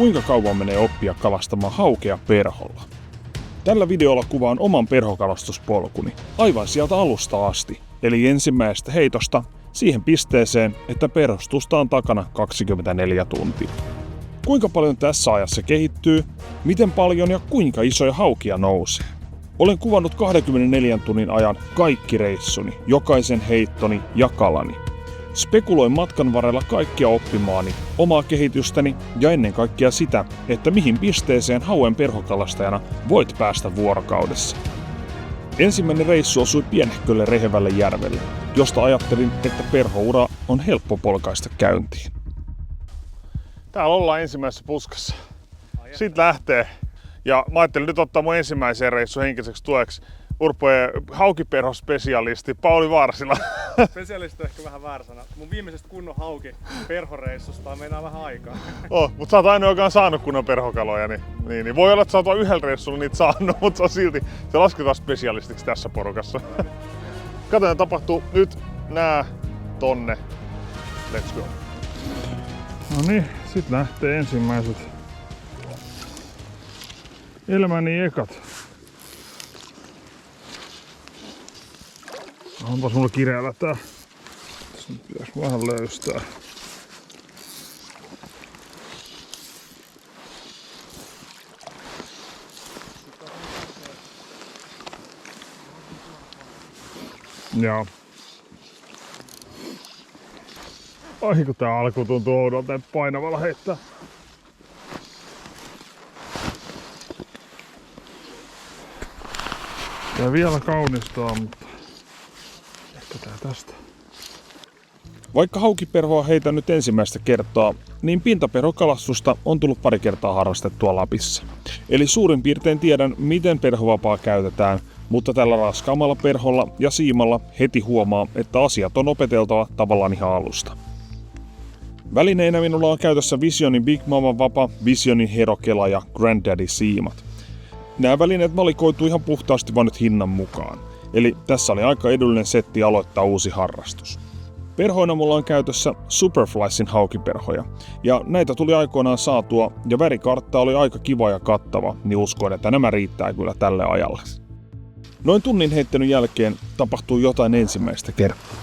Kuinka kauan menee oppia kalastamaan haukea perholla? Tällä videolla kuvaan oman perhokalastuspolkuni aivan sieltä alusta asti, eli ensimmäisestä heitosta siihen pisteeseen, että perhostusta on takana 24 tuntia. Kuinka paljon tässä ajassa kehittyy, miten paljon ja kuinka isoja haukia nousee. Olen kuvannut 24 tunnin ajan kaikki reissuni, jokaisen heittoni ja kalani. Spekuloin matkan varrella kaikkia oppimaani, omaa kehitystäni ja ennen kaikkea sitä, että mihin pisteeseen hauen perhokalastajana voit päästä vuorokaudessa. Ensimmäinen reissu osui pienehkölle rehevälle järvelle, josta ajattelin, että perhoura on helppo polkaista käyntiin. Täällä ollaan ensimmäisessä puskassa. Siitä lähtee. Ja mä ajattelin nyt ottaa mun ensimmäiseen reissuun henkiseksi tueksi Urpojen haukiperhospesialisti Pauli Varsila. Spesialisti on ehkä vähän väärä sana. Mun viimeisestä kunnon haukiperhoreissusta on meinaa vähän aikaa. Mutta sä oot ainoa, joka on saanut kunnon perhokaloja, niin voi olla, että sä oot yhdellä reissulla niitä saanut, mutta se on silti, se lasketaan spesialistiksi tässä porukassa. Katsotaan, tapahtuu nyt nää tonne. Let's go. No niin, sit lähtee ensimmäiset elämäni ekat. Onpas mulla kireällä tää. Tässä nyt pitäis vähän löystää. Joo. Ai kun tää alku tuntuu oudolta, että painavalla heittää. Tää vielä kaunistaa, mutta ehkä tää tästä. Vaikka haukiperhoa heitän nyt ensimmäistä kertaa, niin pintaperhokalastusta on tullut pari kertaa harrastettua Lapissa. Eli suurin piirtein tiedän, miten perhovapaa käytetään, mutta tällä raskaammalla perholla ja siimalla heti huomaa, että asiat on opeteltava tavallaan ihan alusta. Välineinä minulla on käytössä Visionin Big Mama Vapa, Visionin Hero Kela ja Granddaddy siimat. Nämä välineet valikoituu ihan puhtaasti vain nyt hinnan mukaan. Eli tässä oli aika edullinen setti aloittaa uusi harrastus. Perhoina mulla on käytössä Superflysin haukiperhoja, ja näitä tuli aikoinaan saatua, ja värikartta oli aika kiva ja kattava, niin uskoin, että nämä riittää kyllä tälle ajalle. Noin tunnin heittelyn jälkeen tapahtui jotain ensimmäistä kertaa.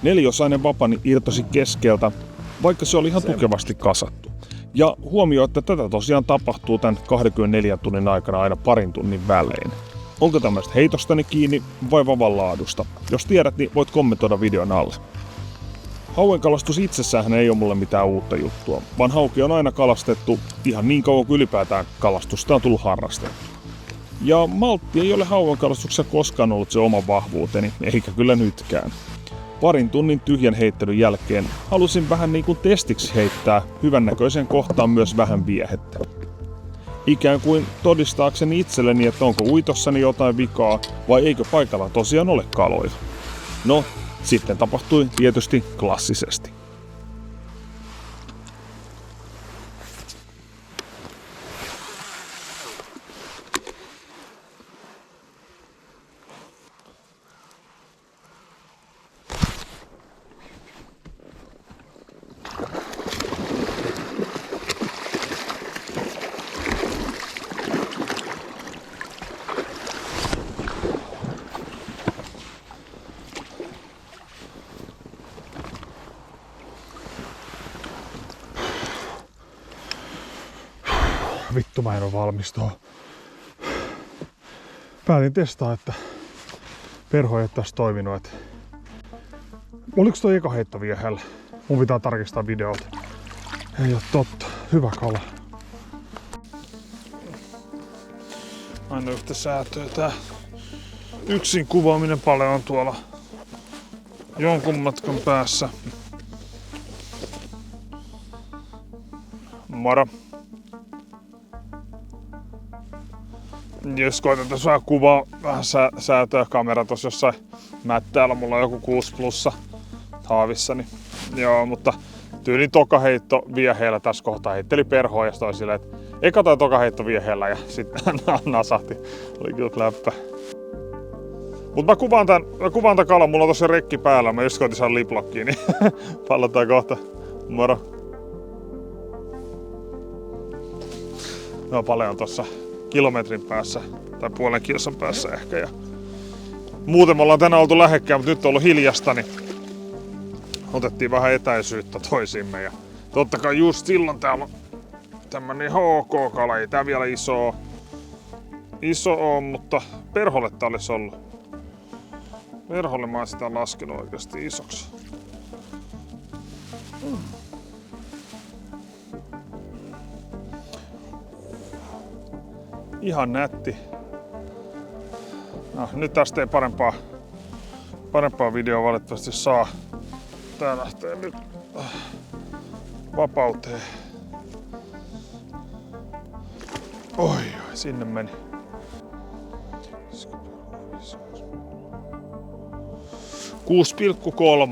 Neliosainen vapani irtosi keskeltä, vaikka se oli ihan tukevasti kasattu. Ja huomioi, että tätä tosiaan tapahtuu tämän 24 tunnin aikana aina parin tunnin välein. Onko tämmöistä heitostani kiinni vai vavan laadusta? Jos tiedät, niin voit kommentoida videon alle. Hauenkalastus itsessään ei ole mulle mitään uutta juttua, vaan hauki on aina kalastettu ihan niin kauan kuin ylipäätään kalastusta on tullut harrastettua. Ja maltti ei ole hauenkalastuksessa koskaan ollut se oma vahvuuteni, eikä kyllä nytkään. Parin tunnin tyhjän heittelyn jälkeen halusin vähän niin kuin testiksi heittää hyvännäköisen kohtaan myös vähän viehettä. Ikään kuin todistaakseni itselleni, että onko uitossani jotain vikaa vai eikö paikalla tosiaan ole kaloja. No, sitten tapahtui tietysti klassisesti. Vittu, mä en oo valmis tuohon. Päätin testaa, että perho ei tässä toiminut. Oliko toi eka heitto viehellä? Mun pitää tarkistaa videolta. Ei oo totta. Hyvä kala. Aina yhtä säätöä tää yksin kuvaaminen paljon on tuolla jonkun matkan päässä. Moro. Jos koitan tässä vähän kuvaa, vähän säätöä kamera tossa jossain mättäällä, mulla on joku 6+ haavissa, niin joo, mutta tyylin toka heitto vieheellä tässä kohtaa heitteli perhoa ja sitten silleen, että eka tai toka heitto vieheellä ja sitten nasahti. Oli kyllä läppä. Mut mä kuvaan tän kalan, mulla on tossa rekki päällä, mä just koitin saada liplokkiin, niin palataan kohta. Moro. No paljon tossa kilometrin päässä, tai puolen kilsan päässä ehkä. Ja muuten me ollaan tänään oltu lähekkään, mutta nyt on ollut hiljasta, niin otettiin vähän etäisyyttä toisiimme. Ja totta kai just silloin täällä on tämmönen HK-kala, ei tää vielä iso on, mutta perholle tää olisi ollut. Perholle mä oon sitä laskenut oikeasti isoksi. Ihan nätti. No, nyt tästä ei parempaa videoa valitettavasti saa. Tää lähtee nyt vapauteen. Oi, sinne meni.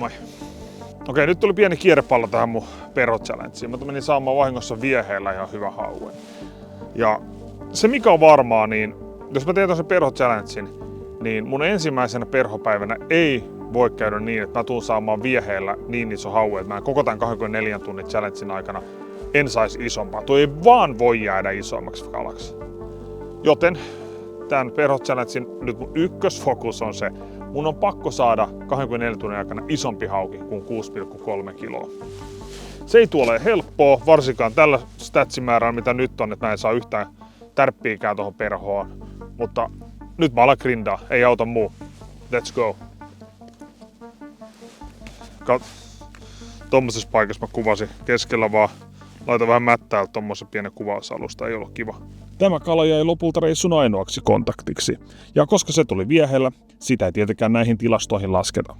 ,3. Okei, nyt tuli pieni kierrepallo tähän mun perho-challengeen. Mä menin saamaan vahingossa vieheellä ihan hyvä hauen. Ja se mikä on varmaa, niin jos mä teen tosen perho-challengen, niin mun ensimmäisenä perhopäivänä ei voi käydä niin, että mä tuun saamaan vieheellä niin iso haue, että mä koko tämän 24 tunnin challengen aikana en saisi isompaa. Tuo ei vaan voi jäädä isommaksi kalaksi. Joten tämän perho-challengen nyt mun ykkösfokus on se, mun on pakko saada 24 tunnin aikana isompi hauki kuin 6,3 kiloa. Se ei tule helppoa, varsinkaan tällä statsimäärällä mitä nyt on, että mä en saa yhtään tärppiikään tuohon perhoon. Mutta nyt mä alan grindaa, ei auta muu. Let's go. Tommosessa paikassa mä kuvasin keskellä vaan. Laita vähän mättää tommosen pienen kuvausalusta, ei ollut kiva. Tämä kala jäi lopulta reissun ainoaksi kontaktiksi. Ja koska se tuli viehellä, sitä ei tietenkään näihin tilastoihin lasketa.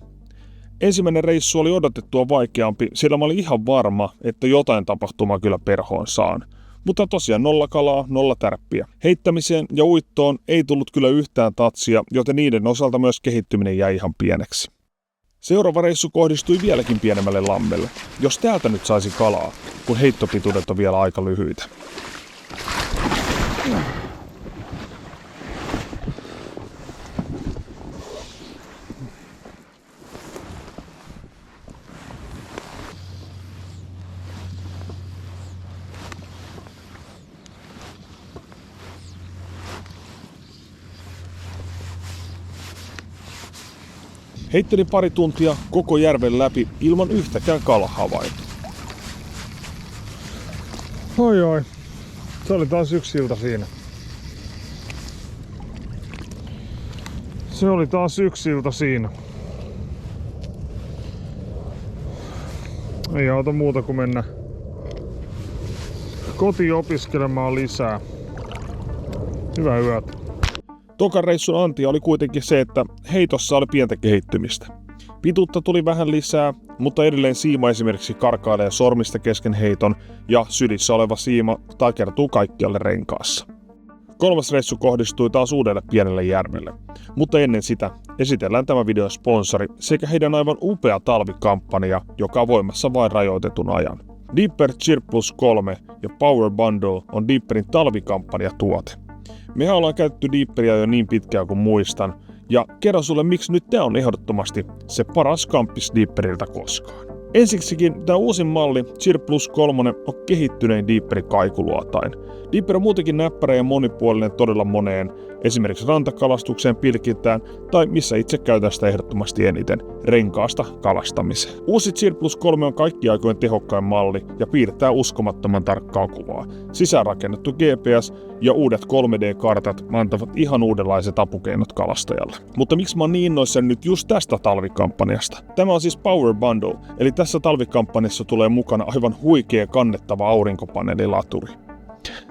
Ensimmäinen reissu oli odotettua vaikeampi, sillä mä olin ihan varma, että jotain tapahtumaa kyllä perhoon saan. Mutta tosiaan 0 kalaa, 0 tärppiä. Heittämiseen ja uittoon ei tullut kyllä yhtään tatsia, joten niiden osalta myös kehittyminen jäi ihan pieneksi. Seuraava reissu kohdistui vieläkin pienemmälle lammelle. Jos täältä nyt saisi kalaa, kun heittopituudet on vielä aika lyhyitä. Heittelin pari tuntia koko järven läpi ilman yhtäkään kalahavaintoa. Oi. Se oli taas yksi ilta siinä. Ei auta muuta kuin mennä kotiin opiskelemaan lisää. Hyvää yötä. Tokan reissun antia oli kuitenkin se, että heitossa oli pientä kehittymistä. Pituutta tuli vähän lisää, mutta edelleen siima esimerkiksi karkailee sormista kesken heiton ja sylissä oleva siima takertuu kaikkialle renkaassa. Kolmas reissu kohdistui taas uudelle pienelle järvelle, mutta ennen sitä esitellään tämä videon sponsori sekä heidän aivan upea talvikampanja, joka on voimassa vain rajoitetun ajan. Deeper Chirp Plus 3 ja Power Bundle on Deeperin talvikampanjatuote. Mehän ollaan käytetty Deeperia jo niin pitkään kuin muistan, ja kerron sulle miksi nyt tää on ehdottomasti se paras kamppis Deeperiltä koskaan. Ensiksikin tämä uusin malli, Chirp Plus 3, on kehittynein Deeperi kaikuluotain. Deeper on muutenkin näppärä ja monipuolinen todella moneen, esimerkiksi rantakalastukseen, pilkintään tai missä itse käytän sitä ehdottomasti eniten, renkaasta kalastamiseen. Uusi Chirp Plus 3 on kaikki aikojen tehokkain malli ja piirtää uskomattoman tarkkaa kuvaa. Sisäänrakennettu GPS ja uudet 3D-kartat antavat ihan uudenlaiset apukeinot kalastajalle. Mutta miksi mä oon niin innoissani nyt just tästä talvikampanjasta? Tämä on siis Power Bundle, eli tässä talvikampanjassa tulee mukana aivan huikea kannettava aurinkopaneelilaturi.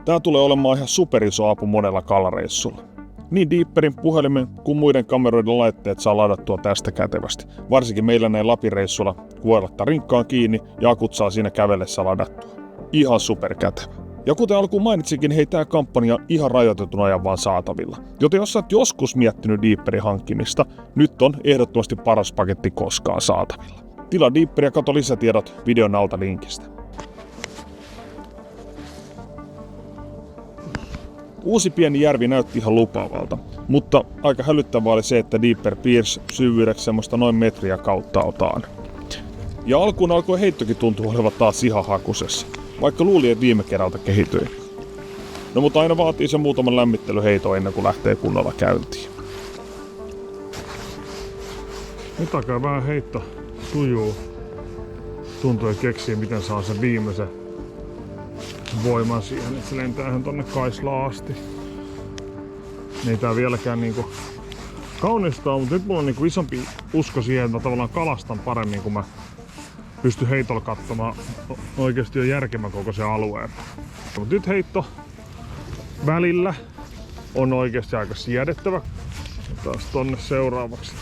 Tää tulee olemaan ihan superiso apu monella kalareissulla. Niin Deeperin, puhelimen kuin muiden kameroiden laitteet saa ladattua tästä kätevästi. Varsinkin meillä näin Lapin-reissulla, kun voi laittaa rinkkaan kiinni ja akut saa siinä kävellessä ladattua. Ihan superkätevä. Ja kuten alkuun mainitsikin, hei tää kampanja on ihan rajoitetun ajan vaan saatavilla. Joten jos sä oot joskus miettinyt Deeperin hankkimista, nyt on ehdottomasti paras paketti koskaan saatavilla. Tilaa Deeper ja katso lisätiedot videon alta linkistä. Uusi pieni järvi näytti ihan lupaavalta, mutta aika hälyttävää oli se, että Deeper Pierce syvyydeksi semmoista noin metriä kauttaaltaan. Ja alkuun alkoi heittokin tuntua olevan taas ihan hakusessa, vaikka luuli, että viime kerralta kehityi. No mutta aina vaatii se muutaman lämmittelyheiton ennen kuin lähtee kunnolla käyntiin. Nyt alkaa vähän heitto sujuu. Tuntuu, että keksii miten saa sen viimeisen voiman siihen, että se lentää ihan tonne Kaislaan asti. Ei tää vieläkään niinku kaunistaa, mutta nyt mulla on niinku isompi usko siihen, että mä tavallaan kalastan paremmin, kun mä pystyn heitolla katsomaan oikeesti jo järkevän koko se alueen. Mutta nyt heitto välillä on oikeesti aika siedettävä. Taas tonne seuraavaksi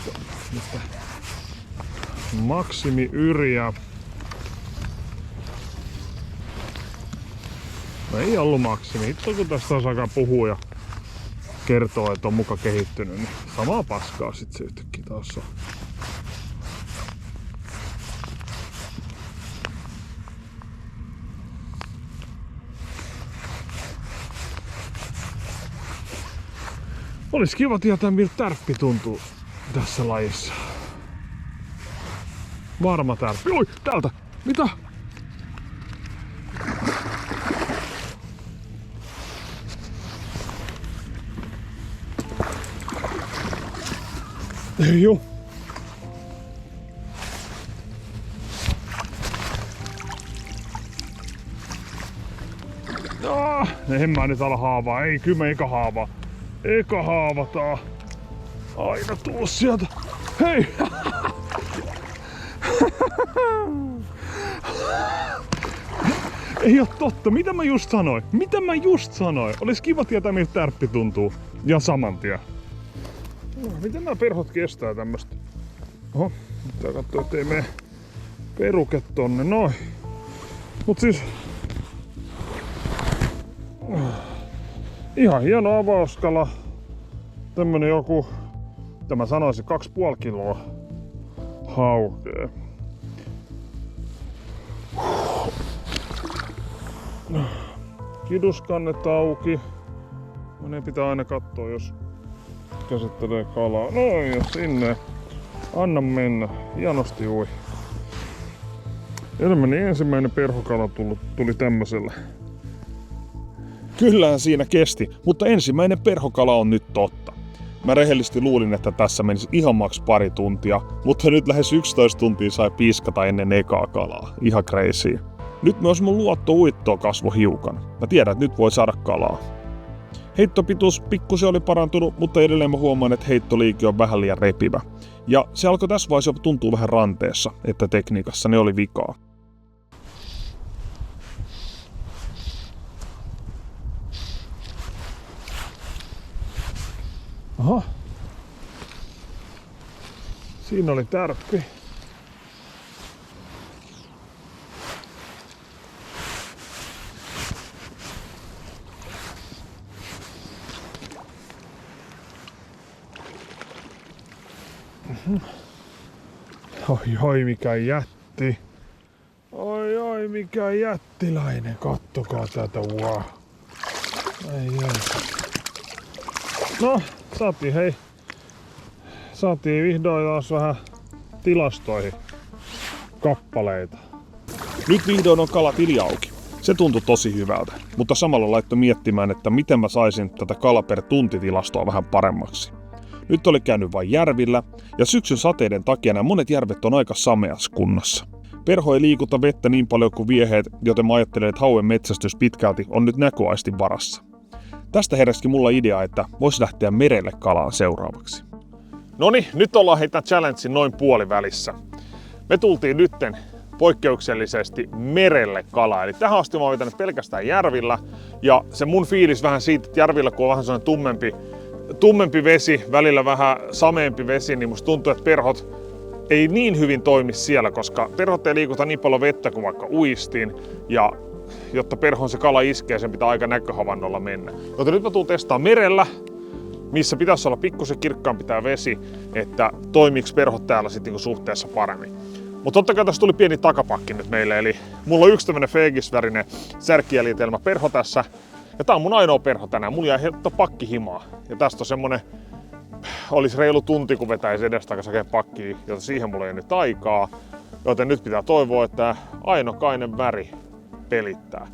maksimi yriä. No ei ollut maksimi. Hitto kun tästä osakaa puhua ja kertoo, että on muka kehittynyt, niin samaa paskaa sit se yhtäkkiä taas on. Olis kiva tietää, miltä tärppi tuntuu tässä lajissa. Varma tärppi. Oi, täältä! Mitä? Ei oo. En mä nyt ala haavaa. Ei, kyllä eka haavaa. Eka haavataan. Aina tuu sieltä. Hei! Ei oo totta. Mitä mä just sanoin? Olis kiva tietää, miltä tärppi tuntuu. Ja saman tien. No, miten nämä perhot kestää tämmöstä? Oho, pitää katsoa, ettei mene peruke tonne. Noin. Mut siis... Ihan hieno avauskala. Tämmönen joku... Mitä mä sanoisin, 2,5 kiloa haukea. Kiduskannet auki. Ne pitää aina katsoa, jos käsittelee kalaa. Noin ja sinne. Anna mennä. Hienosti ui. Elämäni ensimmäinen perhokala tuli tämmöisellä. Kyllähän siinä kesti, mutta ensimmäinen perhokala on nyt totta. Mä rehellisesti luulin, että tässä menisi ihan maks pari tuntia, mutta nyt lähes 11 tuntia sai piiskata ennen ekaa kalaa. Ihan crazy. Nyt myös mun luotto uittoon kasvoi hiukan. Mä tiedän, että nyt voi saada kalaa. Heittopituus pikkusen oli parantunut, mutta edelleen mä huomaan, että heittoliike on vähän liian repivä. Ja se alkoi tässä vaiheessa jopa tuntua vähän ranteessa, että tekniikassa ne oli vikaa. Aha. Siinä oli tärppi. Oi mikä jätti. Oi mikä jättiläinen. Kattokaa tätä, wow. Ai. No, saatiin vihdoin taas vähän tilastoihin kappaleita. Nyt vihdoin on kalatili auki. Se tuntui tosi hyvältä, mutta samalla laittoi miettimään, että miten mä saisin tätä kala per tunti tilastoa vähän paremmaksi. Nyt oli käynyt vain järvillä, ja syksyn sateiden takia nämä monet järvet on aika sameassa kunnossa. Perho ei liikuta vettä niin paljon kuin vieheet, joten mä ajattelin, että hauen metsästys pitkälti on nyt näköaistin varassa. Tästä heräsikin mulla idea, että vois lähteä merelle kalaan seuraavaksi. Noniin, nyt ollaan heittänyt challengein noin puolivälissä. Me tultiin nytten poikkeuksellisesti merelle kalaa. Eli tähän asti mä oon vetänyt pelkästään järvillä. Ja se mun fiilis vähän siitä, että järvillä kun on vähän sellainen tummempi vesi, välillä vähän sameempi vesi, niin musta tuntuu, että perhot ei niin hyvin toimi siellä, koska perhot ei liikuta niin paljon vettä kuin vaikka uistiin. Ja jotta perhon se kala iskee, sen pitää aika näköhavainnolla mennä. Joten nyt mä tuun testaamaan merellä, missä pitäisi olla pikkusen kirkkaampi tää vesi, että toimiks perhot täällä sitten niinku suhteessa paremmin. Mutta totta kai tässä tuli pieni takapakki nyt meille, eli mulla on yksi tämmönen feegisvärinen särkijäljitelmä perho tässä, Ja tää on mun ainoa perho tänään. Mulla jäi pakkihimaa. Ja tästä on semmonen, olisi reilu tunti kun vetäisi edestakaisin hakea pakkiin, jota siihen mulla ei nyt aikaa. Joten nyt pitää toivoa, että ainokainen väri pelittää.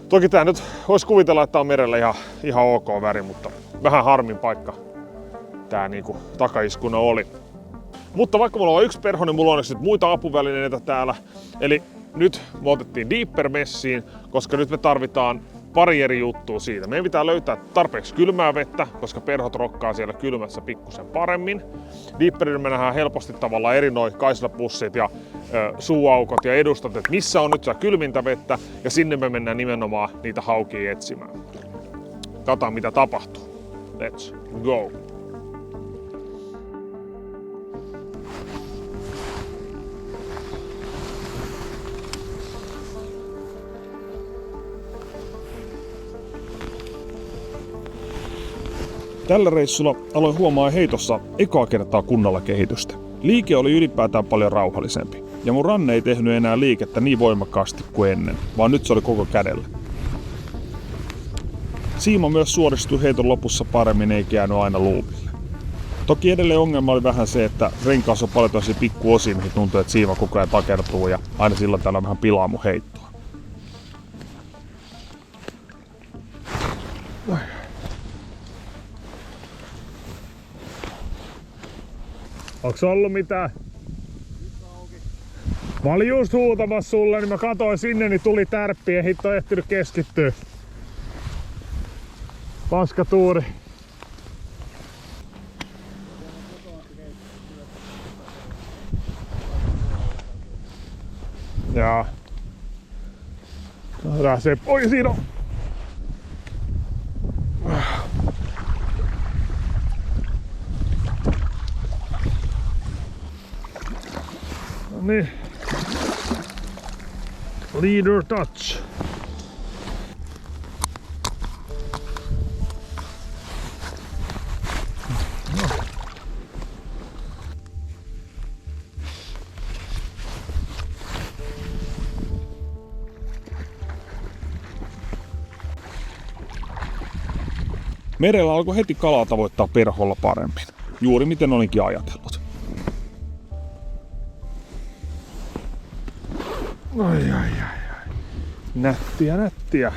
Toki tää nyt vois kuvitella, että tää on merellä ihan ok väri, mutta vähän harmin paikka tää niinku takaiskuna oli. Mutta vaikka mulla on yksi perho, niin mulla on onneksi muita apuvälineitä täällä. Eli nyt me otettiin Deeper messiin, koska nyt me tarvitaan pari eri juttua siitä. Meidän pitää löytää tarpeeksi kylmää vettä, koska perhot rokkaa siellä kylmässä pikkusen paremmin. Deeperillä me nähdään helposti tavallaan eri noi kaislapussit ja suuaukot ja edustat, että missä on nyt sitä kylmintä vettä, ja sinne me mennään nimenomaan niitä haukia etsimään. Katsotaan mitä tapahtuu. Let's go! Tällä reissulla aloin huomaa heitossa ekaa kertaa kunnolla kehitystä. Liike oli ylipäätään paljon rauhallisempi, ja mun ranne ei tehnyt enää liikettä niin voimakkaasti kuin ennen, vaan nyt se oli koko kädellä. Siima myös suoristui heiton lopussa paremmin eikä jäänyt aina luupille. Toki edelleen ongelma oli vähän se, että renkaassa on paljon tosi pikkuosia, mihin tuntuu, että siima koko ajan takertuu ja aina silloin täällä vähän pilaa mun heittoa. Onks ollut mitään? Mä olin just huutamassa sulle, niin mä katoin sinne, niin tuli tärppi ja hitto ei ehtinyt keskittyä. Paska tuuri. Jaa. Saadaan se. Oi, siinä on! Niin. Leader touch. No. Merellä alkoi heti kalaa tavoittaa perholla paremmin, juuri miten olinkin ajatellut. Ai. Nättiä. Ai.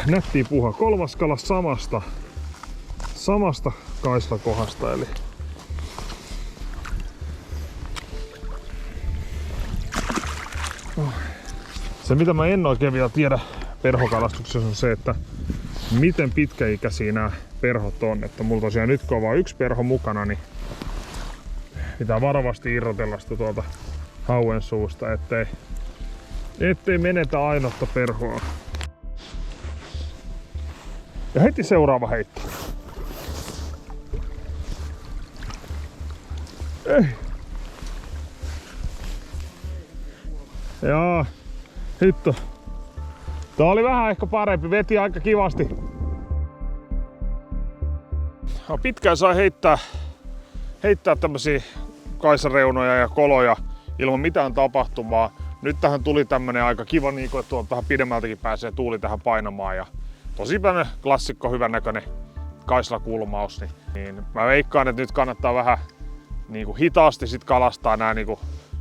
Nättiä puha. Kolmas kala samasta kaislakohdasta, eli se mitä mä en oikein vielä tiedä perhokalastuksessa on se, että miten pitkäikäisiä nämä perhot on. Että mulla tosiaan nyt kun on vaan yksi perho mukana, niin pitää varovasti irrotella sitä tuolta hauen suusta, ettei menetä ainotta perhoa. Ja heti seuraava heitto. Ei. Jaa, hitto. Tää oli vähän ehkä parempi, veti aika kivasti. Pitkään sai heittää tämmösiä kaisareunoja ja koloja ilman mitään tapahtumaa. Nyt tähän tuli tämmönen aika kiva, että tuolta tähän pidemmältäkin pääsee tuuli tähän painamaan. Ja tosi tämmönen klassikko, hyvän näköinen kaislakulmaus. Niin mä veikkaan, että nyt kannattaa vähän hitaasti sit kalastaa nää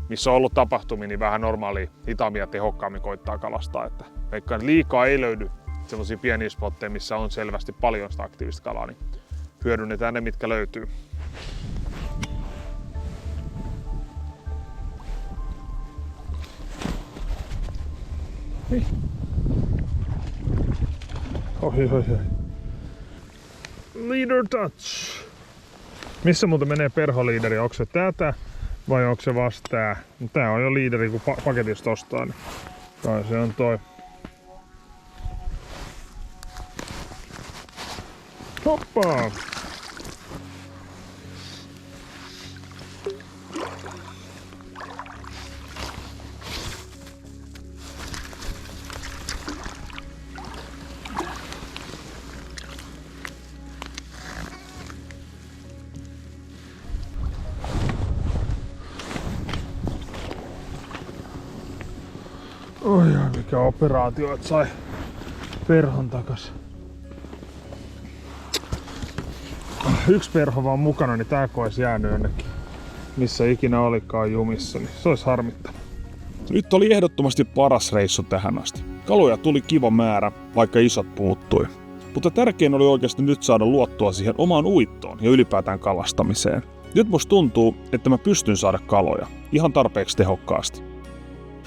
missä on ollut tapahtumia, niin vähän normaalia hitaammin ja tehokkaammin koittaa kalastaa. Että veikkaan, että liikaa ei löydy sellaisia pieniä spotteja, missä on selvästi paljon sitä aktiivista kalaa, niin hyödynnetään ne, mitkä löytyy. Oi. Leader touch. Missä muuten menee perholiideri? Onko se tätä vai onko se vasta tää? Tää on jo liideri, kun paketista ostaa, niin kai se on toi. Hoppaa! Oi, mikä operaatio, että sai perhon takas. Yksi perho vaan mukana, niin tää olisi jäänyt jonnekin. Missä ikinä olikaan jumissa, niin se olisi harmittava. Nyt oli ehdottomasti paras reissu tähän asti. Kaloja tuli kiva määrä, vaikka isot puuttui. Mutta tärkein oli oikeasti nyt saada luottua siihen omaan uittoon ja ylipäätään kalastamiseen. Nyt musta tuntuu, että mä pystyn saada kaloja ihan tarpeeksi tehokkaasti.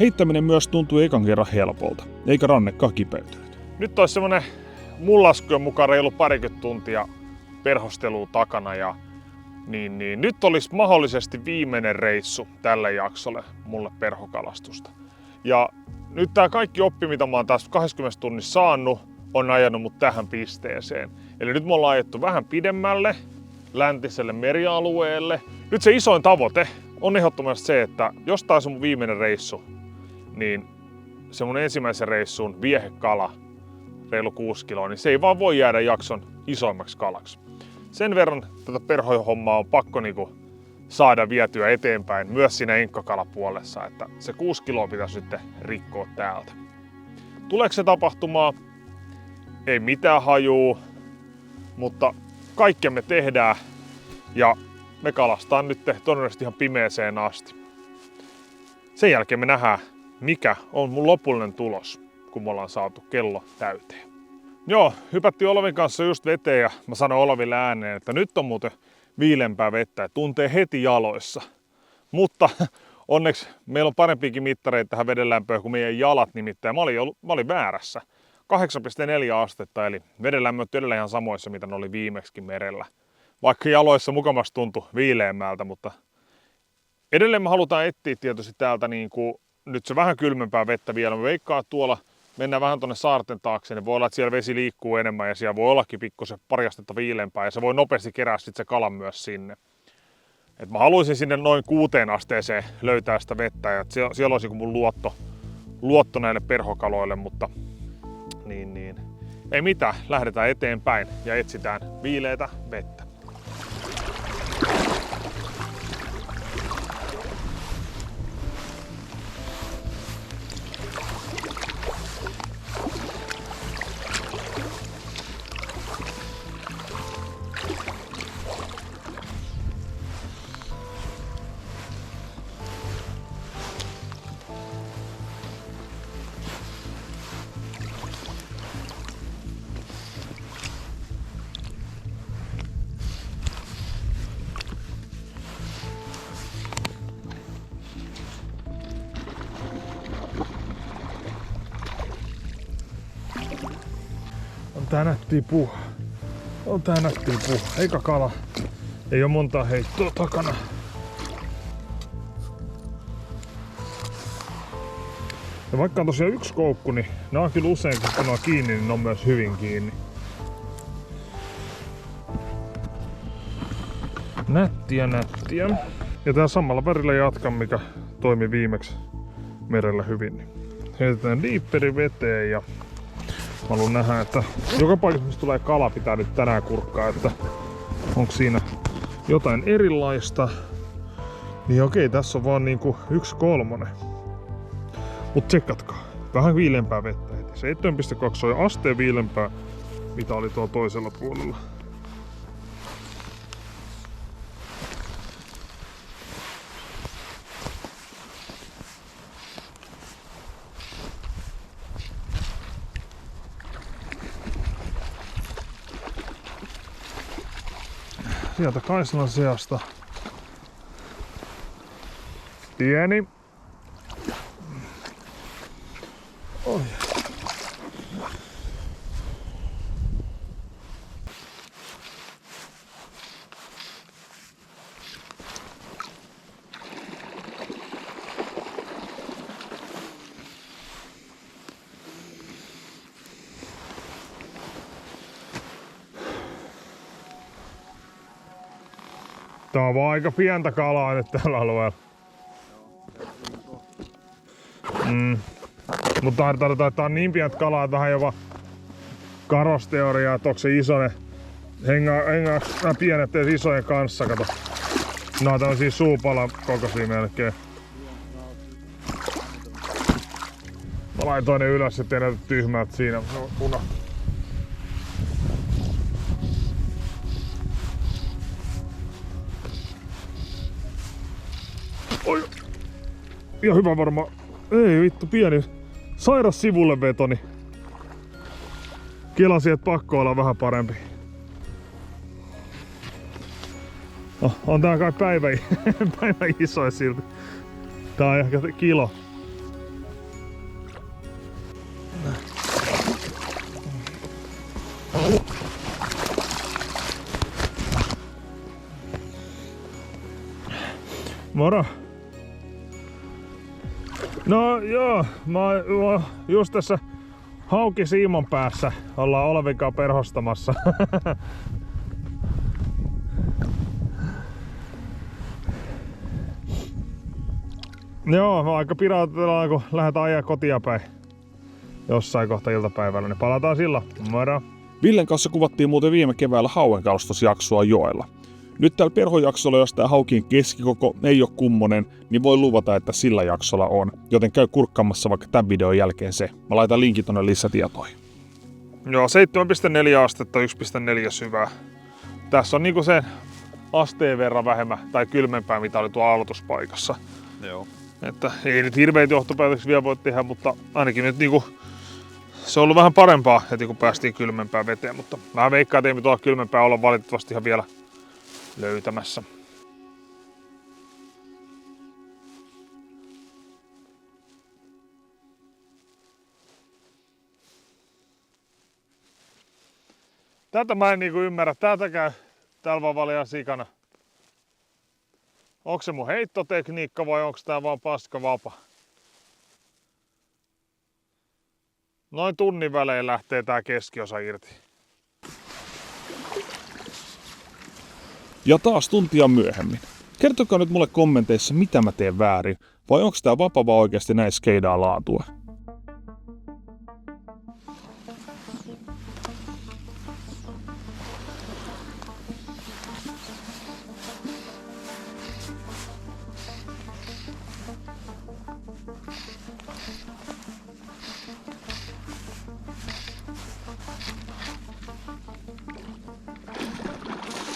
Heittäminen myös tuntui ekan kerran helpolta, eikä rannekaan kipeytynyt. Nyt olisi semmonen mun laskujen mukaan reilu parikymmentä tuntia perhostelua takana ja niin nyt olisi mahdollisesti viimeinen reissu tälle jaksolle mulle perhokalastusta. Ja nyt tää kaikki oppi, mitä mä oon taas 20 tunnissa saanut, on ajanut mut tähän pisteeseen. Eli nyt me ollaan ajettu vähän pidemmälle, läntiselle merialueelle. Nyt se isoin tavoite on ehdottomasti se, että jos tää on se mun viimeinen reissu, niin se mun ensimmäisen reissun viehekala, reilu 6 kiloa, niin se ei vaan voi jäädä jakson isoimmaksi kalaksi. Sen verran tätä perhohommaa on pakko saada vietyä eteenpäin myös siinä enkkakalapuolessa, että se 6 kiloa pitäisi nyt rikkoa täältä. Tuleeko se tapahtumaan? Ei mitään hajuu, mutta kaikkea me tehdään ja me kalastaan nyt todennäköisesti ihan pimeeseen asti. Sen jälkeen me nähdään, mikä on mun lopullinen tulos, kun me ollaan saatu kello täyteen. Joo, hypättiin Olavin kanssa just veteen ja mä sanoin Olaville ääneen, että nyt on muuten viilempää vettä ja tuntee heti jaloissa. Mutta onneksi meillä on parempiakin mittareita tähän vedenlämpöön kuin meidän jalat nimittäin. Mä olin väärässä. 8,4 astetta, eli vedenlämmöt edelleen ihan samoissa, mitä ne oli viimeksikin merellä. Vaikka jaloissa mukamassa tuntui viileämmältä, mutta edelleen me halutaan etsiä tietysti täältä nyt se vähän kylmempää vettä vielä. Me veikkaan, että tuolla mennään vähän tonne saarten taakse, niin voi olla, että siellä vesi liikkuu enemmän ja siellä voi ollakin pikkusen pari astetta viileämpää ja se voi nopeasti kerää sitten se kalan myös sinne. Et mä haluaisin sinne noin 6 asteeseen löytää sitä vettä ja siellä olisi mun luotto näille perhokaloille, mutta niin. Ei mitään, lähdetään eteenpäin ja etsitään viileätä vettä. On tää nättiä puu. Eikä kala. Ei oo montaa heittoa takana. Ja vaikka on tosiaan yksi koukku, niin nää on kyllä usein, kun ne on kiinni, niin ne on myös hyvin kiinni. Nättiä. Ja tää samalla värillä jatkan, mikä toimi viimeksi merellä hyvin. Heitetään diipperi veteen ja mä haluan nähdä, että joka paikassa missä tulee kala pitää nyt tänään kurkkaa, että onko siinä jotain erilaista. Niin okei, tässä on vaan 1/3. Mut tsekatkaa. Vähän viilempää vettä heti. 7,2 on asteen viilempää, mitä oli tuolla toisella puolella. Sieltä Kaislan seasta pieni. Oi. Tää on vaan aika pientä kalaa nyt tällä alueella. Mutta tarkoittaa, että tää on niin pientä kalaa, että vähän jopa karosteoriaa, että onko se isoinen. Hengaa nämä pienet edes isojen kanssa, kato. Nää on tämmösiä suupalan kokoisia melkein. laitoin ne ylös, ettei näytä tyhmät siinä. Oi. Ja hyvä varmaan. Ei vittu, pieni. Sairas sivulle vetoni. Kelasin, että pakko olla vähän parempi. On tää kai päivä isoin silti. Tää on ehkä kilo. Moro! No joo, mä oon just tässä hauki siimon päässä. Ollaan Olvikaa perhostamassa. Joo, aika pirautellaan kun lähdetään ajaa kotia päin. Jossain kohta iltapäivällä, niin palataan silloin. Moro! Villen kanssa kuvattiin muuten viime keväällä hauenkalastusjaksoa joella. Nyt tällä perhojaksolla, jos tää haukien keskikoko ei ole kummonen, niin voi luvata, että sillä jaksolla on. Joten käy kurkkaamassa vaikka tämän videon jälkeen se. Mä laitan linkin tonne lisätietoihin. Joo, 7,4 astetta, 1,4 syvää. Tässä on niinku se asteen verran vähemmän tai kylmempää, mitä oli tuolla aloituspaikassa. Joo. Että ei nyt hirveitä johtopäätöksiä vielä voi tehdä, mutta ainakin nyt niinku se on ollut vähän parempaa heti kun päästiin kylmempään veteen, mutta mä veikkaan, että ei me tuolla kylmempää olla valitettavasti ihan vielä löytämässä. Tätä mä en niinku ymmärrä. Tätä käy täällä vaan valia sikana. Onko se mun heittotekniikka vai onko tää vaan paska vapa? Noin tunnin välein lähtee tää keskiosa irti. Ja taas tuntia myöhemmin. Kertokaa nyt mulle kommenteissa, mitä mä teen väärin, vai onko tää vapa vaan oikeasti näin skeidaa laatua?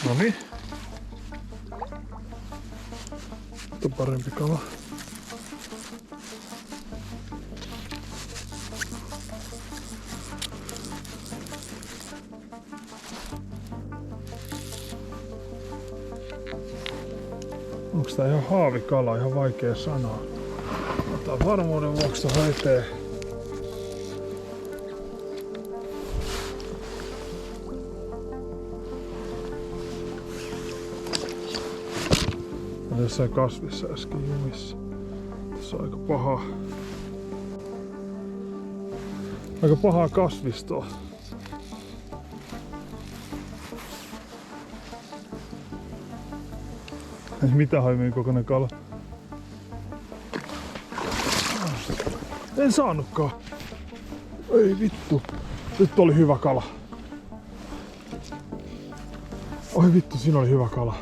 Noniin. Nyt on parempi kala. Onks tää ihan haavikala? Ihan vaikea sanoa. Otetaan varmuuden vuoksi tohon eteen. Jossain kasvissa äsken jumissa. Tässä on aika pahaa kasvistoa. Ei mitään haimien kokoinen kala. En saanutkaan. Ei vittu. Nyt oli hyvä kala. Oi vittu, siinä oli hyvä kala.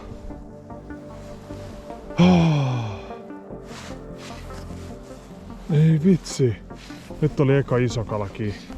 Ei vitsi. Nyt oli eka iso kala kiinni.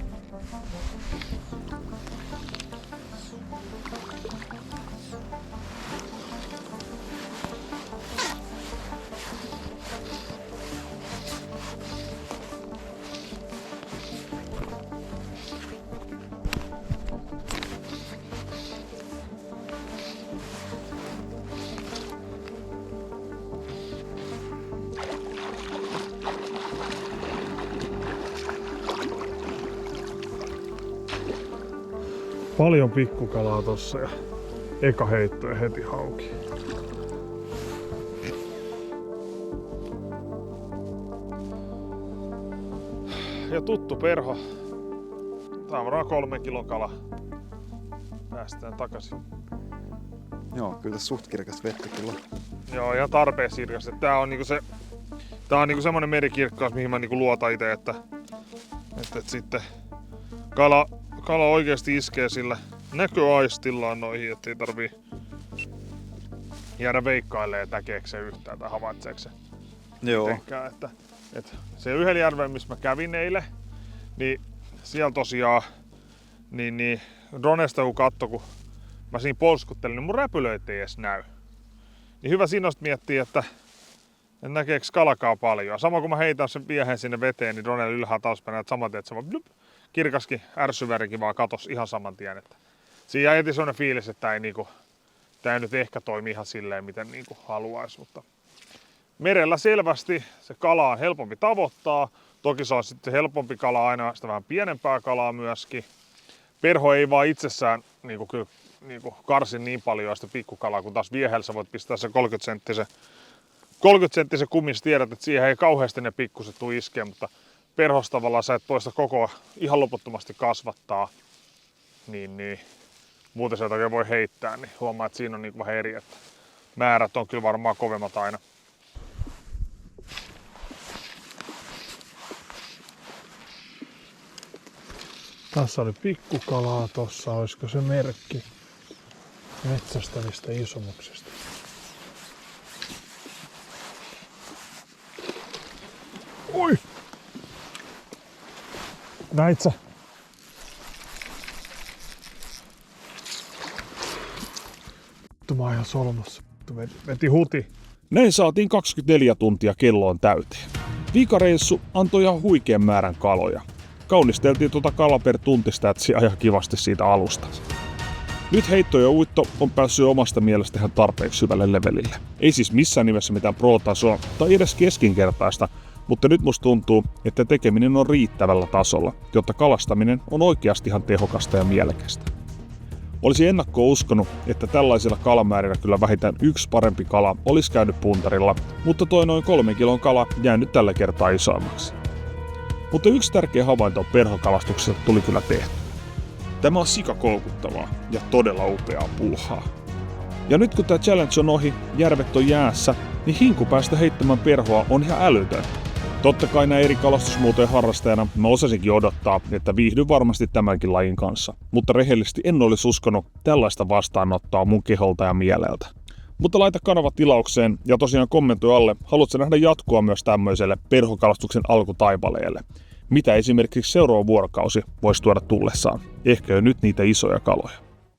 Paljon pikkukalaa tossa ja eka heitto ja heti hauki. Ja tuttu perho. Tää on varmaan 3 kilon kala. Päästään takaisin. Joo, kyllä tässä suht kirkas vettä kyllä. Joo, ihan tarpeeksi kirkas. Tää on niinku se. Tää on niinku semmonen merikirkkaus, mihin mä niinku luotan ite, että sitten kala oikeesti iskee sillä näköaistillaan noihin, ettei tarvii jäädä veikkailemaan, että näkeekö se yhtään tai havaitseeko se. Joo. Mitenkään, että Et se yhdellä järvellä, missä mä kävin eilen, niin siellä tosiaan niin dronesta kun katso, kun mä siinä polskuttelin, niin mun räpylöitä ei edes näy. Niin hyvä siinä miettiä, että näkeekö kalakaan paljon. Sama kun mä heitän sen viehen sinne veteen, niin dronella ylhäällä tauspäin näet saman tien, että sama blup, kirkaskin ärsyvärikin vaan katos ihan saman tien. Että siinä jäi heti sellainen fiilis, että tää ei nyt ehkä toimi ihan silleen, miten niinku haluaisi. Mutta merellä selvästi se kala on helpompi tavoittaa. Toki se on sitten helpompi kala aina sitä vähän pienempää kalaa myöskin. Perho ei vaan itsessään niinku karsi niin paljon sitä pikkukalaa, kun taas viehellä sä voit pistää se 30-senttisen kummin, tiedät, että siihen ei kauheasti ne pikkuset tule iskeä, mutta perhosta tavallaan sä et toista koko ihan loputtomasti kasvattaa, niin muuten se oikein voi heittää, niin huomaa, että siinä on niinku vähän eri, että määrät on kyllä varmaan kovemmat aina. Tässä oli pikkukalaa, tossa olisiko se merkki metsästävistä isomuksista. Oi! Näit sä? Mä oon ihan solmussa. Veti huti. Näin saatiin 24 tuntia kelloon täyteen. Viikareissu antoi ihan huikean määrän kaloja. Kaunisteltiin kala per tunti statsia ihan kivasti siitä alusta. Nyt heitto ja uitto on päässyt omasta mielestä ihan tarpeeksi syvälle levelille. Ei siis missään nimessä mitään pro-tasoa tai edes keskinkertaista, mutta nyt musta tuntuu, että tekeminen on riittävällä tasolla, jotta kalastaminen on oikeasti ihan tehokasta ja mielekästä. Olisin ennakkoon uskonut, että tällaisilla kalamäärillä kyllä vähintään yksi parempi kala olisi käynyt puntarilla, mutta toi noin 3 kilon kala jää nyt tällä kertaa isoimmaksi. Mutta yksi tärkeä havainto perhokalastuksessa tuli kyllä tehty. Tämä on sikakoukuttavaa ja todella upeaa puuhaa. Ja nyt kun tämä challenge on ohi, järvet on jäässä, niin hinku päästä heittämään perhoa on ihan älytön. Totta kai näin eri kalastusmuotojen harrastajana mä osasinkin odottaa, että viihdyn varmasti tämänkin lajin kanssa. Mutta rehellisesti en olisi uskonut tällaista vastaanottoa mun keholta ja mieleltä. Mutta laita kanava tilaukseen ja tosiaan kommentoi alle, haluatko nähdä jatkoa myös tämmöiselle perhokalastuksen alkutaipaleelle. Mitä esimerkiksi seuraava vuorokausi voisi tuoda tullessaan? Ehkä jo nyt niitä isoja kaloja.